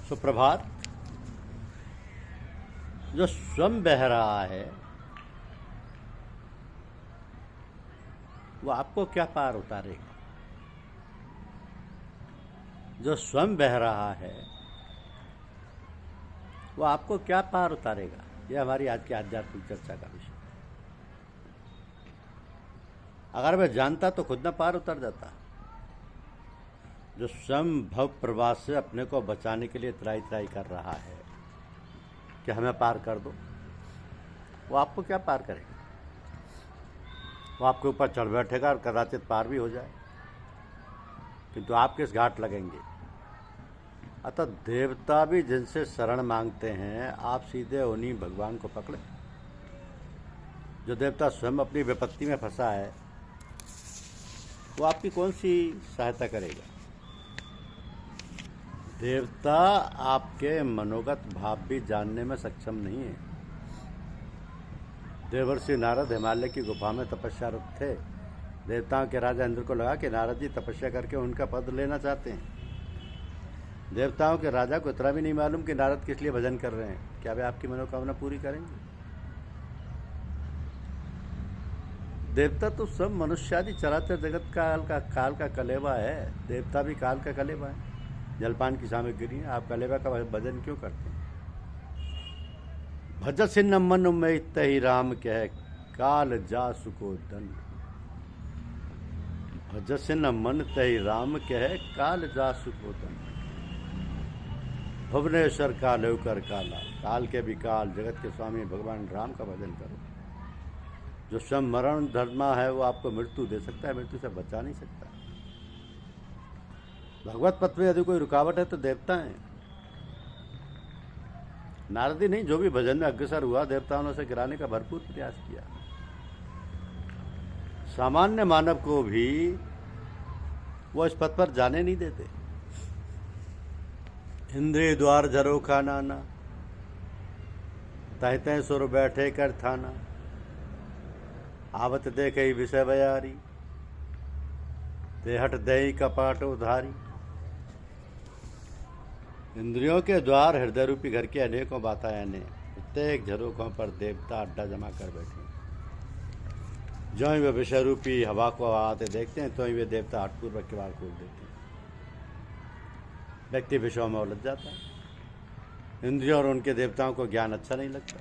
सुप्रभात। जो स्वयं बह रहा है वो आपको क्या पार उतारेगा? जो स्वयं बह रहा है वो आपको क्या पार उतारेगा? यह हमारी आज की आध्यात्मिक चर्चा का विषय। अगर मैं जानता तो खुद न पार उतर जाता। जो स्वयं भव प्रवास से अपने को बचाने के लिए त्राई त्राई कर रहा है कि हमें पार कर दो, वो आपको क्या पार करेगा? वो आपके ऊपर चढ़ बैठेगा और कदाचित पार भी हो जाए, किंतु आप किस घाट लगेंगे? अतः देवता भी जिनसे शरण मांगते हैं, आप सीधे उन्हीं भगवान को पकड़े। जो देवता स्वयं अपनी विपत्ति में फंसा है वो आपकी कौन सी सहायता करेगा? देवता आपके मनोगत भाव भी जानने में सक्षम नहीं है। देवर्षि नारद हिमालय की गुफा में तपस्यारत थे। देवताओं के राजा इंद्र को लगा कि नारद जी तपस्या करके उनका पद लेना चाहते हैं। देवताओं के राजा को इतना भी नहीं मालूम कि नारद किस लिए भजन कर रहे हैं। क्या वे आपकी मनोकामना पूरी करेंगे? देवता तो सब मनुष्यादि चराचर जगत काल का कलेवा है। देवता भी काल का कलेवा है, जलपान की सामग्री है। आप कलेवा का भजन क्यों करते हैं? भजस न मन में तही राम कह, काल जा सुको दंड। भजस न मन तही राम कह, काल जा सुको दंड। भुवनेश्वर काल कर काला, काल के भी काल, जगत के स्वामी भगवान राम का भजन करो। जो स्वयं मरण धर्मा है वो आपको मृत्यु दे सकता है, मृत्यु से बचा नहीं सकता। भगवत पथ में यदि कोई रुकावट है तो देवता है, नारद ही नहीं। जो भी भजन में अग्रसर हुआ, देवताओं ने उसे गिराने का भरपूर प्रयास किया। सामान्य मानव को भी वो इस पथ पर जाने नहीं देते। इंद्रिय द्वार झरोखा नाना, तहते सुर बैठे कर थाना। आवत देखे विषय बयारी, देहट दही कपाट उधारी। इंद्रियों के द्वार हृदय रूपी घर के अनेकों बाताएं ने, प्रत्येक झरोखों पर देवता अड्डा जमा कर बैठे। जो ही वे विषय रूपी हवा को आते देखते हैं, तो ही वे देवता हठपूर्वक किवाड़ खोल देते हैं। व्यक्ति विषयों में उलझ जाता है। इंद्रियों और उनके देवताओं को ज्ञान अच्छा नहीं लगता।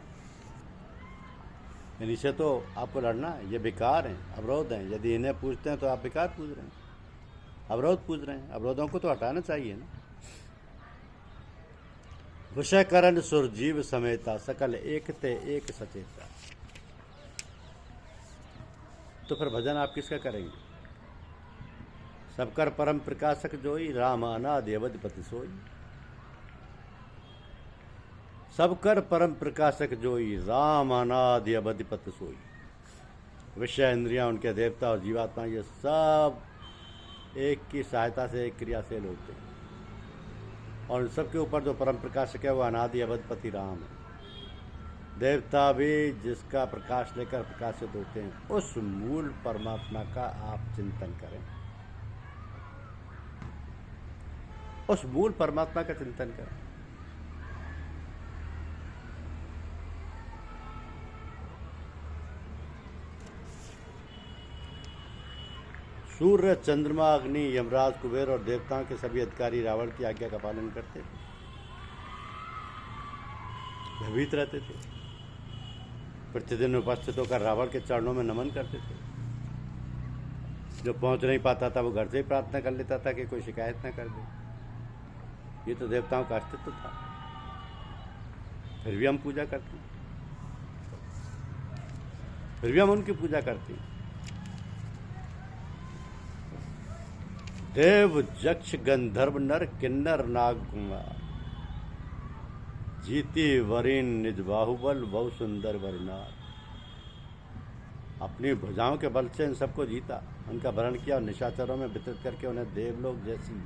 इन्हीं से तो आपको लड़ना है। ये विकार हैं, अवरोध हैं। यदि इन्हें पूछते हैं तो आप विकार पूछ रहे हैं, अवरोध पूछ रहे हैं। अवरोधों को तो हटाना चाहिए ना। विषय करण सुर जीव समेता, सकल एक ते एक सचेता। तो फिर भजन आप किसका करेंगे? सबकर परम प्रकाशक जोई, राम अनादि अवधिपति सोई। सबकर परम प्रकाशक जोई, राम अनादि अवधिपति सोई। विषय, इंद्रियां, उनके देवता और जीवात्मा, ये सब एक की सहायता से एक क्रियाशील होते हैं। और इन सबके ऊपर जो परम प्रकाशक है वो अनादि अवधिपति राम है। देवता भी जिसका प्रकाश लेकर प्रकाशित होते हैं, उस मूल परमात्मा का आप चिंतन करें। उस मूल परमात्मा का चिंतन करें। सूर्य, चंद्रमा, अग्नि, यमराज, कुबेर और देवताओं के सभी अधिकारी रावण की आज्ञा का पालन करते थे, भयभीत रहते थे। प्रतिदिन उपस्थित होकर रावण के चरणों में नमन करते थे। जो पहुंच नहीं पाता था वो घर से ही प्रार्थना कर लेता था कि कोई शिकायत न कर दे। ये तो देवताओं का अस्तित्व था। फिर भी हम पूजा करते हैं, फिर भी हम उनकी पूजा करते हैं। देव, यक्ष, गंधर्व, नर, किन्नर, नाग, कुमार, जीती वरीन निज बाहुबल, बहु सुंदर वरनार। अपनी भुजाओं के बल से इन सबको जीता, उनका वरण किया और निशाचरों में वितरित करके उन्हें देवलोक जैसी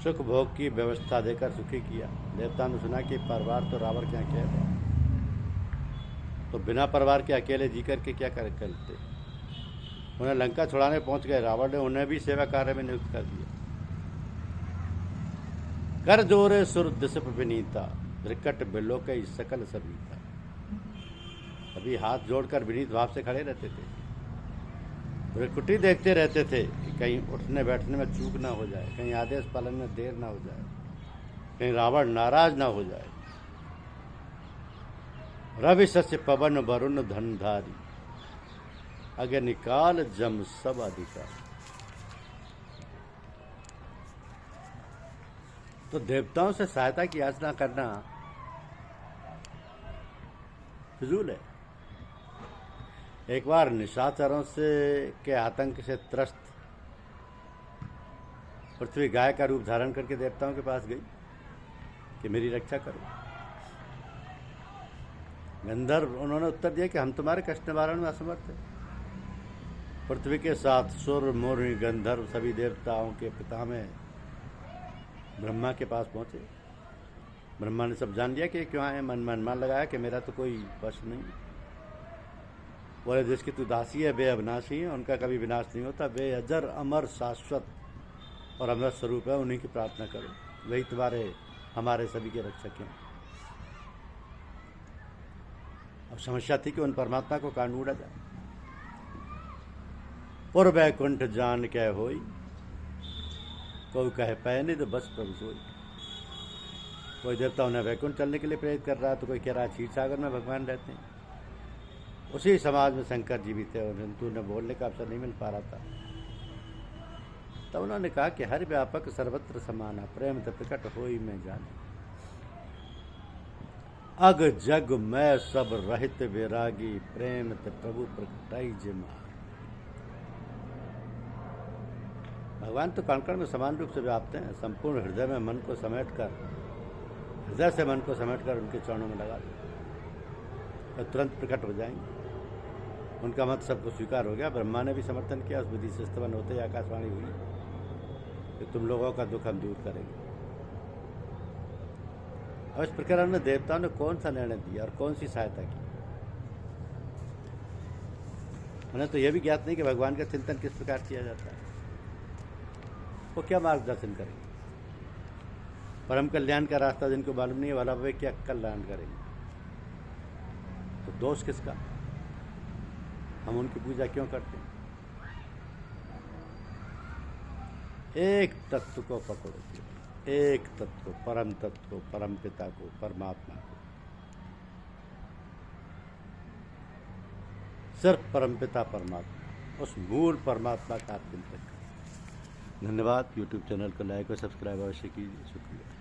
सुख भोग की व्यवस्था देकर सुखी किया। देवता ने सुना कि परिवार तो रावण के अकेले, तो बिना परिवार के अकेले जी करके क्या करते। उन्हें लंका छुड़ाने पहुंच गए। रावण ने उन्हें भी सेवा कार्य में नियुक्त कर दिया। कर जोरे सुर दिसप विनीता, विकट बिलो कई सकल सभीता। अभी हाथ जोड़कर विनीत भाव से खड़े रहते थे, भ्रिकुटी देखते रहते थे कि कहीं उठने बैठने में चूक ना हो जाए, कहीं आदेश पालन में देर ना हो जाए, कहीं रावण नाराज ना हो जाए। रवि सस्य पवन वरुण धनधारी, अग्नि काल जम सब अधिकारी। तो देवताओं से सहायता की याचना करना फिजूल है। एक बार निशाचरों से के आतंक से त्रस्त पृथ्वी गाय का रूप धारण करके देवताओं के पास गई कि मेरी रक्षा करो। गंधर्व उन्होंने उत्तर दिया कि हम तुम्हारे कष्ट निवारण में असमर्थ हैं। पृथ्वी के साथ सुर मुनि गंधर्व सभी देवताओं के पितामह ब्रह्मा के पास पहुंचे। ब्रह्मा ने सब जान लिया कि क्यों आए, मन में अनुमान लगाया कि मेरा तो कोई वश नहीं। बोले जिसकी तू दासी है वे अविनाशी है, उनका कभी विनाश नहीं होता, वे अजर अमर शाश्वत और अमृत स्वरूप है, उन्हीं की प्रार्थना करो, वही तुम्हारे हमारे सभी के रक्षक हैं। अब समस्या थी कि उन परमात्मा को कान ढूंढा जाए। पुर वैकुंठ जान कह होई, कोई कहे पैनिध बस प्रभु सोई। कोई देवता उन्हें वैकुंठ चलने के लिए प्रेरित कर रहा है, तो कोई कह रहा है क्षीर सागर में भगवान रहते हैं। उसी समाज में शंकर जी भी थे, उन्हें बोलने का अवसर नहीं मिल पा रहा था। तब उन्होंने कहा कि हर व्यापक सर्वत्र समाना, प्रेम त प्रकट होई में जाने। अग जग मैं सब रहित वैरागी, प्रेम त प्रभु प्रकटाई जिमा। भगवान तो कण कण में समान रूप से व्याप्त हैं। संपूर्ण हृदय में मन को समेटकर, हृदय से मन को समेटकर उनके चरणों में लगा दो तो तुरंत प्रकट हो जाएंगे। उनका मत सबको स्वीकार हो गया। ब्रह्मा ने भी समर्थन किया। उस विधि से स्तवन होते ही आकाशवाणी हुई कि तुम लोगों का दुख हम दूर करेंगे। अब इस प्रकार में देवताओं ने कौन सा निर्णय दिया और कौन सी सहायता की, उन्हें तो यह भी ज्ञात नहीं कि भगवान का चिंतन किस प्रकार किया जाता है, वो क्या मार्गदर्शन करेंगे। परम कल्याण का रास्ता जिनको मालूम नहीं है, वाला वे क्या कल्याण करेंगे। तो दोष किसका, हम उनकी पूजा क्यों करते हैं। एक तत्व को पकड़ो, एक तत्व को, परम तत्व को, परम पिता को, परमात्मा को। सिर्फ परम पिता परमात्मा, उस मूल परमात्मा का आप चिंतन करें। धन्यवाद। यूट्यूब चैनल को लाइक और सब्सक्राइब अवश्य कीजिए। शुक्रिया।